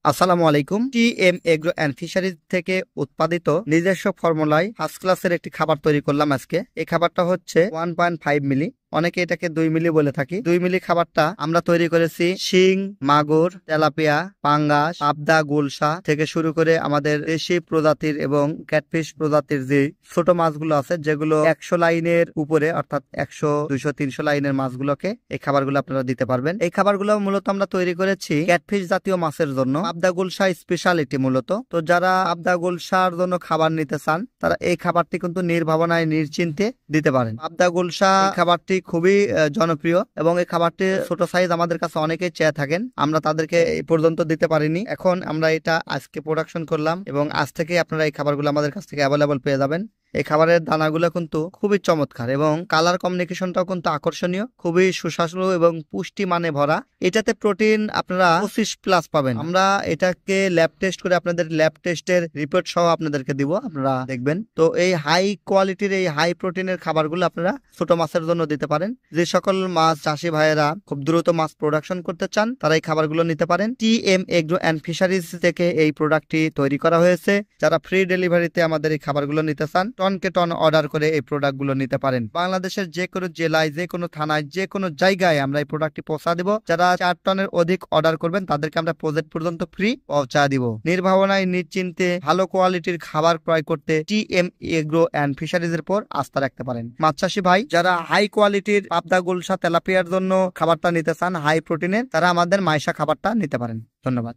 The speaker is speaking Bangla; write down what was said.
আসসালামু আলাইকুম। টিএম এগ্রো অ্যান্ড ফিশারিজ থেকে উৎপাদিত নিজস্ব ফর্মুলায় ফার্স্ট ক্লাসের একটি খাবার তৈরি করলাম আজকে। এই খাবারটা হচ্ছে 1.5 মিলি, অনেকে এটাকে 2 মিলি বলে থাকি। 2 মিলি খাবারটা আমরা তৈরি করেছি শিং, মাগুর, তেলাপিয়া, পাঙ্গাস, পাবদা, গুলশা থেকে শুরু করে আমাদের দেশি প্রজাতির এবং ক্যাটফিশ প্রজাতির যে ছোট মাছগুলো আছে, যেগুলো 100 লাইনের উপরে, অর্থাৎ 100, 200, 300 লাইনের মাছগুলোকে এই খাবারগুলো আপনারা দিতে পারবেন। এই খাবারগুলো মূলত আমরা তৈরি করেছি ক্যাটফিশ জাতীয় মাছের জন্য। পাবদা গুলশা স্পেশালিটি মূলত। তো যারা পাবদা গুলশার জন্য খাবার নিতে চান, তারা এই খাবারটি কিন্তু নির্ভাবনায় নিশ্চিন্তে দিতে পারেন। পাবদা গুলশা খাবারটি খুবই জনপ্রিয় এবং এই খাবারটি ছোট সাইজ আমাদের কাছে অনেকেই চেয়ে থাকেন। আমরা তাদেরকে এই পর্যন্ত দিতে পারিনি। এখন আমরা এটা আজকে প্রোডাকশন করলাম এবং আজ থেকে আপনারা এই খাবারগুলো আমাদের কাছ থেকে অ্যাভেলেবল পেয়ে যাবেন। এই খাবারের দানাগুলো কিন্তু খুবই চমৎকার এবং কালার কমিউনিকেশনটাও কিন্তু আকর্ষণীয়, খুবই সুস্বাদু এবং পুষ্টি মানে ভরা। এটাতে প্রোটিন আপনারা 25+ পাবেন। আমরা এটাকে ল্যাব টেস্ট করে আপনাদের ল্যাব টেস্টের রিপোর্ট সহ আপনাদেরকে দিব, আপনারা দেখবেন। তো এই হাই কোয়ালিটির এই হাই প্রোটিনের খাবারগুলো আপনারা ছোট মাছের জন্য দিতে পারেন। যে সকল মাছ চাষি ভাইয়েরা খুব দ্রুত মাছ প্রোডাকশন করতে চান, তারা এই খাবারগুলো নিতে পারেন। টিএম এগ্রো অ্যান্ড ফিশারিজ থেকে এই প্রোডাক্টটি তৈরি করা হয়েছে। যারা ফ্রি ডেলিভারিতে আমাদের এই খাবারগুলো নিতে চান, টনকে টন অর্ডার করে এই প্রোডাক্টগুলো নিতে পারেন। বাংলাদেশের যে কোনো জেলায়, যে কোনো থানায়, যে কোনো জায়গায় আমরা এই প্রোডাক্টটি পৌঁছা দিব। যারা 4 টনের অধিক অর্ডার করবেন, তাদেরকে আমরা প্রজেক্ট পর্যন্ত ফ্রি পৌঁছা দিব। নির্ভাবনায় নিশ্চিন্তে ভালো কোয়ালিটির খাবার ক্রয় করতে টিএম এগ্রো অ্যান্ড ফিশারিজের উপর আস্থা রাখতে পারেন। মাছ চাষি ভাই যারা হাই কোয়ালিটির পাবদা, গুলশা, তেলাপিয়ার জন্য খাবারটা নিতে চান হাই প্রোটিনের, তারা আমাদের মাইশা খাবারটা নিতে পারেন। ধন্যবাদ।